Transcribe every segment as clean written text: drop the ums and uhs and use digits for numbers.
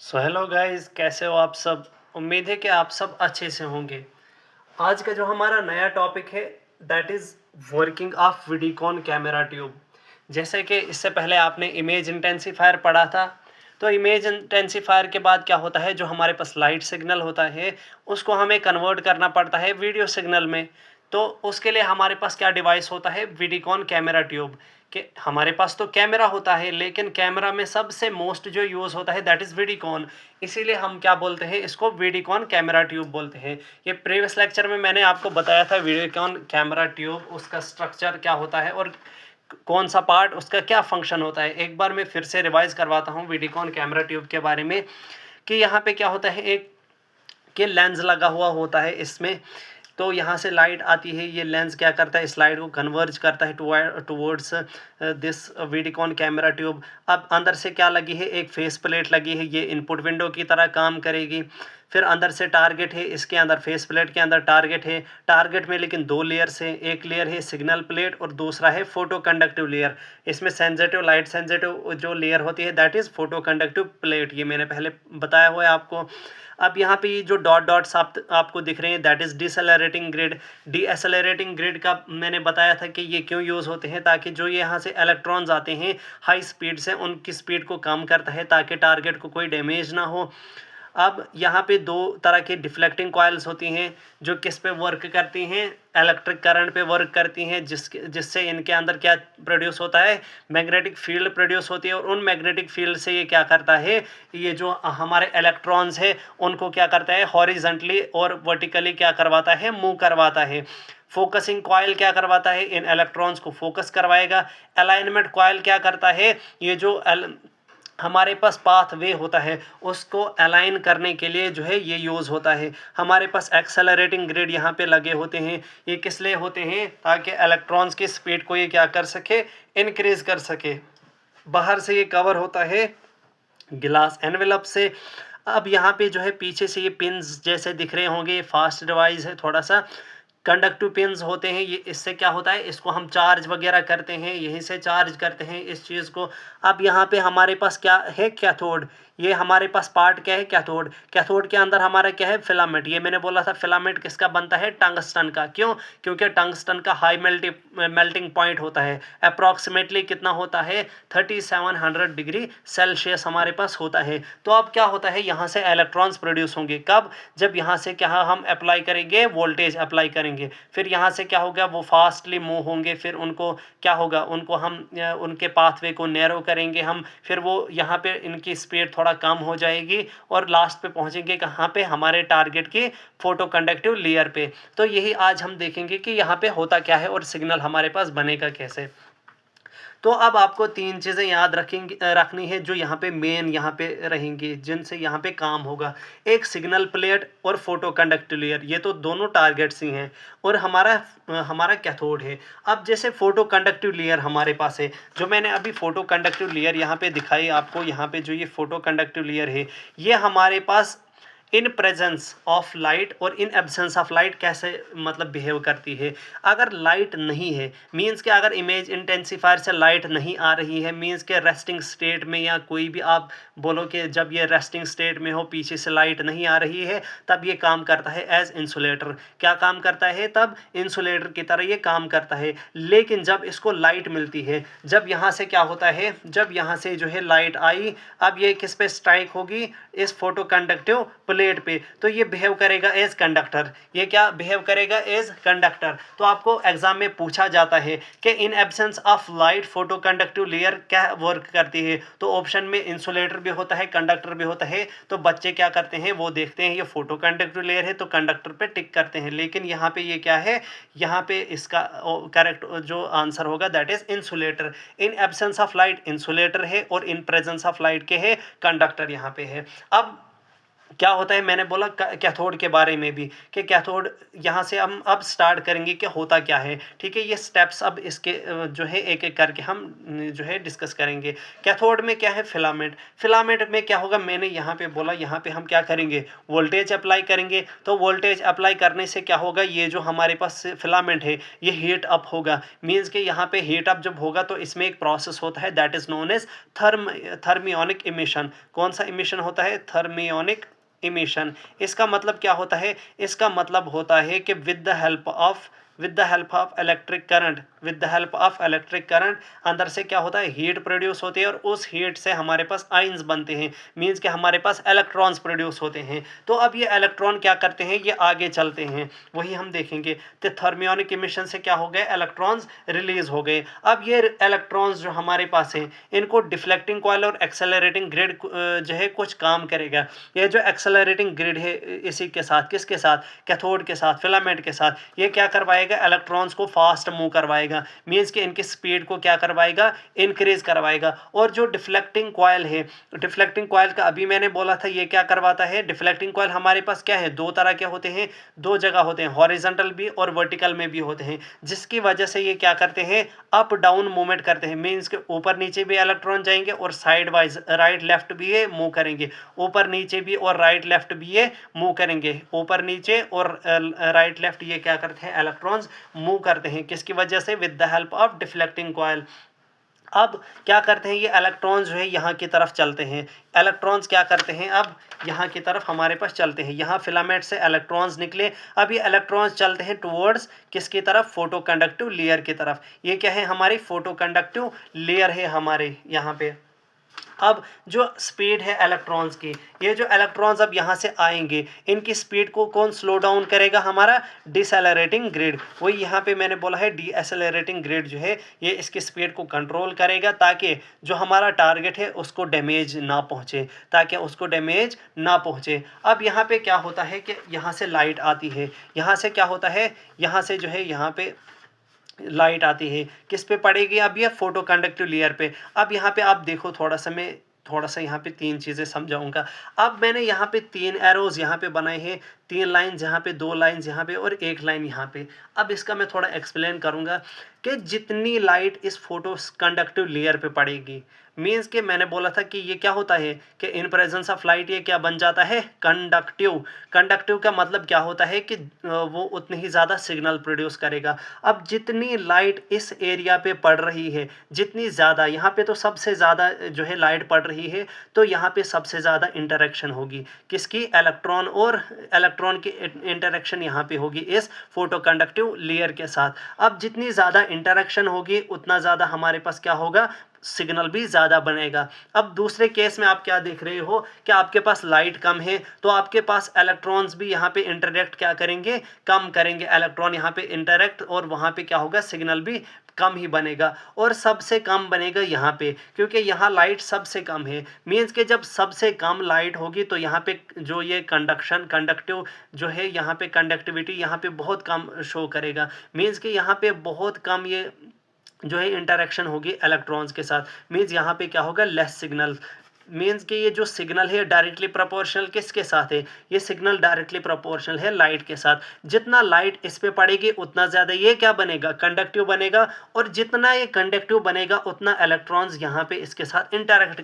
So hello guys, कैसे हो आप सब। उम्मीद है कि आप सब अच्छे से होंगे। आज का जो हमारा नया टॉपिक है that is working of vidicon camera tube. जैसे कि इससे पहले आपने इमेज इंटेंसीफायर पढ़ा था, तो इमेज इंटेंसीफायर के बाद क्या होता है, जो हमारे पास लाइट सिग्नल होता है उसको हमें कन्वर्ट करना पड़ता है वीडियो सिग्नल में। तो उसके लिए हमारे पास क्या डिवाइस होता है, वीडिकॉन कैमरा ट्यूब। कि हमारे पास तो कैमरा होता है, लेकिन कैमरा में सबसे मोस्ट जो यूज़ होता है दैट इज़ वीडिकॉन। इसीलिए हम क्या बोलते हैं, इसको वीडिकॉन कैमरा ट्यूब बोलते हैं। ये प्रीवियस लेक्चर में मैंने आपको बताया था वीडिकॉन कैमरा ट्यूब, उसका स्ट्रक्चर क्या होता है और कौन सा पार्ट उसका क्या फंक्शन होता है। एक बार मैं फिर से रिवाइज करवाता हूँ वीडिकॉन कैमरा ट्यूब के बारे में कि यहाँ पे क्या होता है, एक के लेंस लगा हुआ होता है इसमें। तो यहाँ से लाइट आती है, ये लेंस क्या करता है, इस लाइट को कन्वर्ज करता है टुवर्ड्स दिस वीडिकॉन कैमरा ट्यूब। अब अंदर से क्या लगी है, एक फेस प्लेट लगी है, ये इनपुट विंडो की तरह काम करेगी। फिर अंदर से टारगेट है, इसके अंदर फेस प्लेट के अंदर टारगेट है। टारगेट में लेकिन दो लेयर्स है, एक लेयर है सिग्नल प्लेट और दूसरा है फोटो कंडक्टिव लेयर। इसमें सेंसिटिव लाइट सेंसिटिव जो लेयर होती है that is photo conductive plate, ये मैंने पहले बताया हुआ है आपको। अब यहाँ पे ये जो डॉट डॉट्स आपको दिख रहे हैं that is decelerating grid. Decelerating grid का मैंने बताया था कि ये क्यों यूज़ होते हैं, ताकि जो ये यहाँ से इलेक्ट्रॉन्स आते हैं हाई स्पीड से, उनकी स्पीड को कम करता है ताकि टारगेट को कोई डैमेज ना हो। अब यहाँ पे दो तरह के डिफ्लेक्टिंग कॉइल्स होती हैं जो किस पे वर्क करती हैं, इलेक्ट्रिक करंट पे वर्क करती हैं, जिससे इनके अंदर क्या प्रोड्यूस होता है, मैग्नेटिक फील्ड प्रोड्यूस होती है। और उन मैग्नेटिक फील्ड से ये क्या करता है, ये जो हमारे इलेक्ट्रॉन्स है उनको क्या करता है, हॉरिजेंटली और वर्टिकली क्या करवाता है, मूव करवाता है। फोकसिंग कॉइल क्या करवाता है, इन इलेक्ट्रॉन्स को फोकस करवाएगा। अलाइनमेंट कॉइल क्या करता है, ये जो हमारे पास पाथ वे होता है उसको अलाइन करने के लिए जो है ये यूज़ होता है। हमारे पास एक्सेलरेटिंग ग्रिड यहाँ पे लगे होते हैं, ये किस लिए होते हैं, ताकि इलेक्ट्रॉन्स की स्पीड को ये क्या कर सके, इनक्रीज कर सके। बाहर से ये कवर होता है गिलास एनवेलप से। अब यहाँ पे जो है पीछे से ये पिंस जैसे दिख रहे होंगे, ये फास्ट डिवाइस है थोड़ा सा, कंडक्टिव पिंस होते हैं ये। इससे क्या होता है, इसको हम चार्ज वगैरह करते हैं, यहीं से चार्ज करते हैं इस चीज़ को। अब यहाँ पे हमारे पास क्या है, कैथोड। ये हमारे पास पार्ट क्या है, कैथोड। कैथोड के अंदर हमारा क्या है, फिलामेंट। ये मैंने बोला था फिलामेंट किसका बनता है, टंगस्टन का। क्यों, क्योंकि टंगस्टन का हाई मेल्टिंग पॉइंट होता है, अप्रॉक्सीमेटली कितना होता है, 3700 डिग्री सेल्सियस हमारे पास होता है। तो अब क्या होता है, यहाँ से इलेक्ट्रॉन्स प्रोड्यूस होंगे कब, जब यहाँ से क्या हम अप्लाई करेंगे, वोल्टेज अप्लाई करेंगे। फिर यहाँ से क्या होगा, वो फास्टली मूव होंगे। फिर उनको क्या होगा, उनको हम उनके पाथवे को नैरो करेंगे हम। फिर वो यहाँ पे इनकी स्पीड थोड़ा कम हो जाएगी और लास्ट पे पहुँचेंगे कहाँ पे, हमारे टारगेट की फोटो कंडक्टिव लेयर पे। तो यही आज हम देखेंगे कि यहाँ पे होता क्या है और सिग्नल हमारे पास बनेगा कैसे। तो अब आपको तीन चीज़ें याद रखनी है जो यहाँ पे मेन यहाँ पे रहेंगी, जिनसे यहाँ पे काम होगा। एक सिग्नल प्लेट और फोटो कंडक्टिव लेयर, ये तो दोनों टारगेट्स ही हैं। और हमारा कैथोड है। अब जैसे फोटो कंडक्टिव लेयर हमारे पास है, जो मैंने अभी फोटो कंडक्टिव लेयर यहाँ पे दिखाई आपको, यहाँ पे जो ये फोटो कंडक्टिव लेयर है, ये हमारे पास इन प्रेजेंस ऑफ लाइट और इन एब्सेंस ऑफ लाइट कैसे मतलब बिहेव करती है। अगर लाइट नहीं है, मींस कि अगर इमेज इंटेंसीफायर से लाइट नहीं आ रही है, मींस के रेस्टिंग स्टेट में, या कोई भी आप बोलो कि जब ये रेस्टिंग स्टेट में हो, पीछे से लाइट नहीं आ रही है, तब ये काम करता है एज इंसुलेटर। क्या काम करता है, तब इंसुलेटर की तरह ये काम करता है। लेकिन जब इसको लाइट मिलती है, जब यहाँ से क्या होता है, जब यहाँ से जो है लाइट आई, अब ये किस पे स्ट्राइक होगी, इस फोटो कंडक्टिव प्लेट पे, तो ये बिहेव करेगा एज कंडक्टर। ये क्या बिहेव करेगा, एज कंडक्टर। तो आपको एग्जाम में पूछा जाता है कि in absence of light photo conductive layer क्या वर्क करती है, तो ऑप्शन में इंसुलेटर भी होता है, कंडक्टर भी होता है। तो बच्चे क्या करते हैं, वो देखते हैं ये फोटो कंडक्टिव लेयर है तो कंडक्टर पे टिक करते हैं। लेकिन यहाँ पे ये क्या है, यहाँ पे इसका करेक्ट जो आंसर होगा that is insulator. In absence of light insulator है और इन प्रेजेंस ऑफ लाइट के है कंडक्टर यहाँ पे है। अब क्या होता है, मैंने बोला कैथोड के बारे में भी, कि कैथोड यहाँ से हम अब स्टार्ट करेंगे कि होता क्या है। ठीक है, ये स्टेप्स अब इसके जो है एक एक करके हम जो है डिस्कस करेंगे। कैथोड में क्या है, फिलामेंट। फिलामेंट में क्या होगा, मैंने यहाँ पे बोला, यहाँ पे हम क्या करेंगे, वोल्टेज अप्लाई करेंगे। तो वोल्टेज अप्लाई करने से क्या होगा, ये जो हमारे पास फिलामेंट है ये हीट अप होगा। मीन्स कि यहाँ पे हीट अप जब होगा तो इसमें एक प्रोसेस होता है that is known as thermionic emission. कौन सा इमिशन होता है, थर्मियोनिक इमिशन। इसका मतलब क्या होता है, इसका मतलब होता है कि with the help of electric current, with the help of electric current अंदर से क्या होता है, हीट प्रोड्यूस होती है और उस हीट से हमारे पास आयंस बनते हैं। मींस कि हमारे पास इलेक्ट्रॉन्स प्रोड्यूस होते हैं। तो अब ये इलेक्ट्रॉन क्या करते हैं, ये आगे चलते हैं, वही हम देखेंगे। तो थर्मियोनिक इमिशन से क्या हो गए, इलेक्ट्रॉन्स रिलीज हो गए। अब ये इलेक्ट्रॉन्स जो हमारे पास हैं इनको डिफ्लेक्टिंग कॉइल और एक्सेलरेटिंग ग्रिड जो है कुछ काम करेगा। ये जो एक्सेलरेटिंग ग्रिड है इसी के साथ, किसके साथ, कैथोड के साथ, फिलामेंट के साथ, ये क्या करवाएगा, इलेक्ट्रॉन्स को फास्ट मूव करवाएगा। मींस कि इनकी स्पीड को क्या करवाएगा, इंक्रीज करवाएगा। और जो डिफ्लेक्टिंग कॉइल है, डिफ्लेक्टिंग कॉइल का अभी मैंने बोला था ये क्या करवाता है, डिफ्लेक्टिंग कॉइल हमारे पास क्या है, दो तरह के होते हैं, दो जगह होते हैं, हॉरिजॉन्टल भी और वर्टिकल में भी होते हैं, जिसकी वजह से ये क्या करते हैं, अप डाउन मूवमेंट करते हैं। मींस के ऊपर नीचे भी इलेक्ट्रॉन जाएंगे और साइड वाइज राइट लेफ्ट भी ये मूव करेंगे, ऊपर नीचे भी और राइट लेफ्ट भी ये मूव करेंगे, ऊपर नीचे और राइट लेफ्ट ये क्या करते हैं, इलेक्ट्रॉन्स मूव करते हैं, किसकी वजह से, with the help of deflecting coil. अब क्या करते हैं, ये इलेक्ट्रॉन्स जो है यहाँ की तरफ चलते हैं। इलेक्ट्रॉन्स क्या करते हैं, अब यहाँ की तरफ हमारे पास चलते हैं, यहाँ फिलामेंट से इलेक्ट्रॉन्स निकले। अब ये इलेक्ट्रॉन्स चलते हैं टुवर्ड्स किसकी तरफ, फोटो कंडक्टिव लेयर की तरफ। ये क्या है, हमारी फोटो कंडक्टिव लेयर है हमारे यहाँ पे। अब जो स्पीड है इलेक्ट्रॉन्स की, ये जो इलेक्ट्रॉन्स अब यहाँ से आएंगे, इनकी स्पीड को कौन स्लो डाउन करेगा, हमारा डिसएलरेटिंग ग्रिड। वही यहाँ पे मैंने बोला है डीएसएलरेटिंग ग्रिड जो है ये इसकी स्पीड को कंट्रोल करेगा, ताकि जो हमारा टारगेट है उसको डैमेज ना पहुँचे, ताकि उसको डैमेज ना पहुँचे। अब यहाँ पे क्या होता है कि यहाँ से लाइट आती है, यहाँ से क्या होता है, यहाँ से जो है यहाँ पे लाइट आती है, किस पे पड़ेगी, अब ये फोटो कंडक्टिव लेयर पे। अब यहाँ पे आप देखो, थोड़ा सा मैं थोड़ा सा यहाँ पे तीन चीज़ें समझाऊंगा। अब मैंने यहाँ पे तीन एरोज यहाँ पे बनाए हैं, तीन लाइंस यहाँ पे, दो लाइंस यहाँ पे और एक लाइन यहाँ पे। अब इसका मैं थोड़ा एक्सप्लेन करूँगा कि जितनी लाइट इस फोटो कंडक्टिव लेयर पे पड़ेगी, मीन्स कि मैंने बोला था कि ये क्या होता है कि इन प्रेजेंस ऑफ लाइट ये क्या बन जाता है, कंडक्टिव। कंडक्टिव का मतलब क्या होता है कि वो उतनी ही ज़्यादा सिग्नल प्रोड्यूस करेगा। अब जितनी लाइट इस एरिया पे पड़ रही है, जितनी ज़्यादा यहाँ पे तो सबसे ज़्यादा जो है लाइट पड़ रही है, तो यहाँ पे सबसे ज़्यादा इंटरेक्शन होगी किसकी, इलेक्ट्रॉन और इलेक्ट्रॉन की इंटरेक्शन यहाँ पे होगी इस फोटो कंडक्टिव लेयर के साथ। अब जितनी ज़्यादा इंटरेक्शन होगी उतना ज़्यादा हमारे पास क्या होगा, सिग्नल भी ज़्यादा बनेगा। अब दूसरे केस में आप क्या देख रहे हो कि आपके पास लाइट कम है, तो आपके पास इलेक्ट्रॉन्स भी यहाँ पे इंटरेक्ट क्या करेंगे, कम करेंगे। इलेक्ट्रॉन यहाँ पे इंटरेक्ट और वहाँ पे क्या होगा, सिग्नल भी कम ही बनेगा। और सबसे कम बनेगा यहाँ पे, क्योंकि यहाँ लाइट सबसे कम है। मीन्स कि जब सबसे कम लाइट होगी तो यहाँ पे जो ये कंडक्टिव जो है, यहाँ पे कंडक्टिविटी यहाँ पे बहुत कम शो करेगा। मीन्स कि यहाँ पे बहुत कम ये जो है इंटरेक्शन होगी इलेक्ट्रॉन्स के साथ। मीन्स यहाँ पे क्या होगा, लेस सिग्नल। मीन्स कि ये जो सिग्नल है डायरेक्टली प्रोपोर्शनल किसके साथ है, ये सिग्नल डायरेक्टली प्रोपोर्शनल है लाइट के साथ। जितना लाइट इस पे पड़ेगी उतना ज़्यादा ये क्या बनेगा, कंडक्टिव बनेगा। और जितना ये कंडक्टिव बनेगा उतना इलेक्ट्रॉन्स यहाँ पे इसके साथ इंटरेक्ट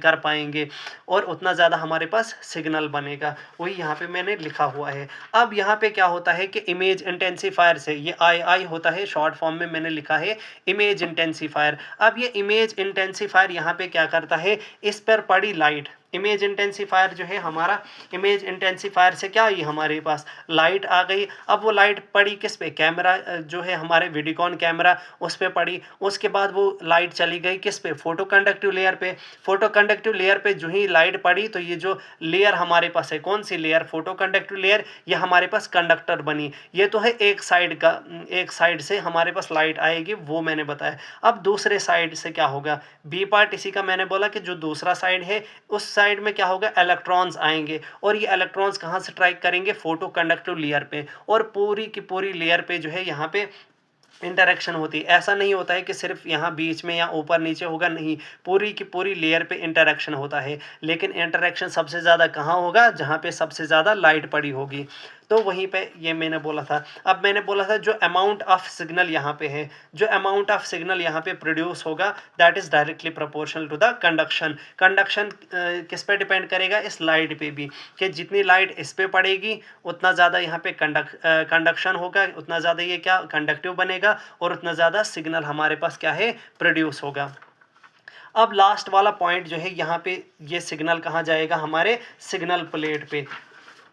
कर पाएंगे और उतना ज़्यादा हमारे पास सिग्नल बनेगा। वही यहाँ पे मैंने लिखा हुआ है। अब यहाँ पे क्या होता है कि इमेज इंटेंसीफायर से, ये आई होता है, शॉर्ट फॉर्म में मैंने लिखा है इमेज इंटेंसीफायर। अब ये इमेज इंटेंसीफायर यहाँ पे क्या करता है, इस पर पड़ी लाइट, इमेज इंटेंसीफायर जो है हमारा, इमेज इंटेंसीफायर से क्या आई, हमारे पास लाइट आ गई। अब वो लाइट पड़ी किस पे, कैमरा जो है हमारे वीडियोकॉन कैमरा, उस पे पड़ी। उसके बाद वो लाइट चली गई किस पे, फोटो कंडक्टिव लेयर पे। फोटो कंडक्टिव लेयर पे जो ही लाइट पड़ी तो ये जो लेयर हमारे पास है, कौन सी लेयर, फोटो कंडक्टिव लेयर, ये हमारे पास कंडक्टर बनी। ये तो है एक साइड का, एक साइड से हमारे पास लाइट आएगी, वो मैंने बताया। अब दूसरे साइड से क्या होगा, बी पार्ट, इसी का मैंने बोला कि जो दूसरा साइड है उस साइड में क्या होगा, इलेक्ट्रॉन्स आएंगे। और ये इलेक्ट्रॉन्स कहाँ से स्ट्राइक करेंगे, फोटो कंडक्टिव लेयर पे। और पूरी की पूरी लेयर पे जो है यहाँ पे इंटरेक्शन होती है। ऐसा नहीं होता है कि सिर्फ यहाँ बीच में या ऊपर नीचे होगा, नहीं, पूरी की पूरी लेयर पे इंटरेक्शन होता है। लेकिन इंटरेक्शन सबसे ज़्यादा कहाँ होगा? जहाँ पे सबसे ज़्यादा लाइट पड़ी होगी। तो वहीं पे ये मैंने बोला था। अब मैंने बोला था जो अमाउंट ऑफ सिग्नल यहाँ पे है, जो अमाउंट ऑफ सिग्नल यहाँ पे प्रोड्यूस होगा, that is directly proportional to the conduction. Conduction किस पे डिपेंड करेगा? इस लाइट पे भी, कि जितनी लाइट इस पे पड़ेगी उतना ज़्यादा यहाँ पे कंडक्शन होगा, उतना ज़्यादा ये क्या कंडक्टिव बनेगा, और उतना ज़्यादा सिग्नल हमारे पास क्या है? प्रोड्यूस होगा। अब लास्ट वाला पॉइंट जो है, यहाँ पे ये सिग्नल कहाँ जाएगा? हमारे सिग्नल प्लेट पे।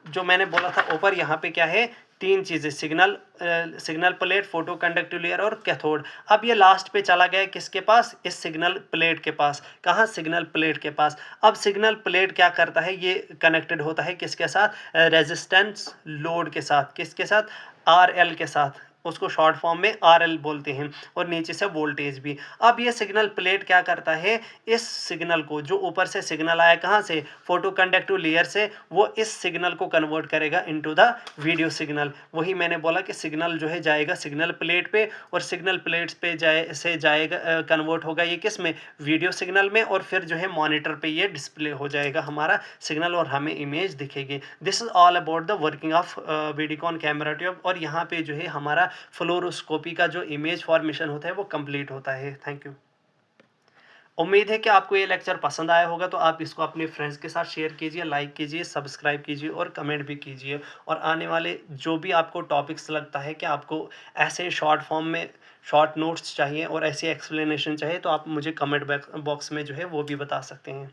जो मैंने बोला था ऊपर, यहाँ पे क्या है? तीन चीज़ें, signal plate, photo conductive layer और कैथोड। अब ये लास्ट पे चला गया किसके पास? इस सिग्नल प्लेट के पास। कहाँ? सिग्नल प्लेट के पास। अब सिग्नल प्लेट क्या करता है? ये कनेक्टेड होता है किसके साथ? रेजिस्टेंस लोड के साथ। किसके साथ? RL के साथ। उसको शॉर्ट फॉर्म में RL बोलते हैं, और नीचे से वोल्टेज भी। अब ये सिग्नल प्लेट क्या करता है? इस सिग्नल को, जो ऊपर से सिग्नल आया कहाँ से? फोटो कंडक्टिव लेयर से, वो इस सिग्नल को कन्वर्ट करेगा इनटू द वीडियो सिग्नल। वही मैंने बोला कि सिग्नल जो है जाएगा सिग्नल प्लेट पे, और सिग्नल प्लेट्स पे जाएगा कन्वर्ट होगा ये किस में? वीडियो सिग्नल में, और फिर जो है मॉनिटर पे ये डिस्प्ले हो जाएगा हमारा सिग्नल, और हमें इमेज दिखेगी। This is all about the working of Videocon camera tube. और यहाँ पे जो है हमारा फ्लोरोस्कोपी का जो इमेज फॉर्मेशन होता है वो कंप्लीट होता है। Thank you. उम्मीद है कि आपको ये लेक्चर पसंद आया होगा, तो आप इसको अपने फ्रेंड्स के साथ शेयर कीजिए, लाइक कीजिए, सब्सक्राइब कीजिए और कमेंट भी कीजिए। और आने वाले जो भी आपको टॉपिक्स लगता है कि आपको ऐसे शॉर्ट फॉर्म में शॉर्ट नोट्स चाहिए और ऐसी एक्सप्लेनेशन चाहिए, तो आप मुझे कमेंट बॉक्स में जो है वो भी बता सकते हैं।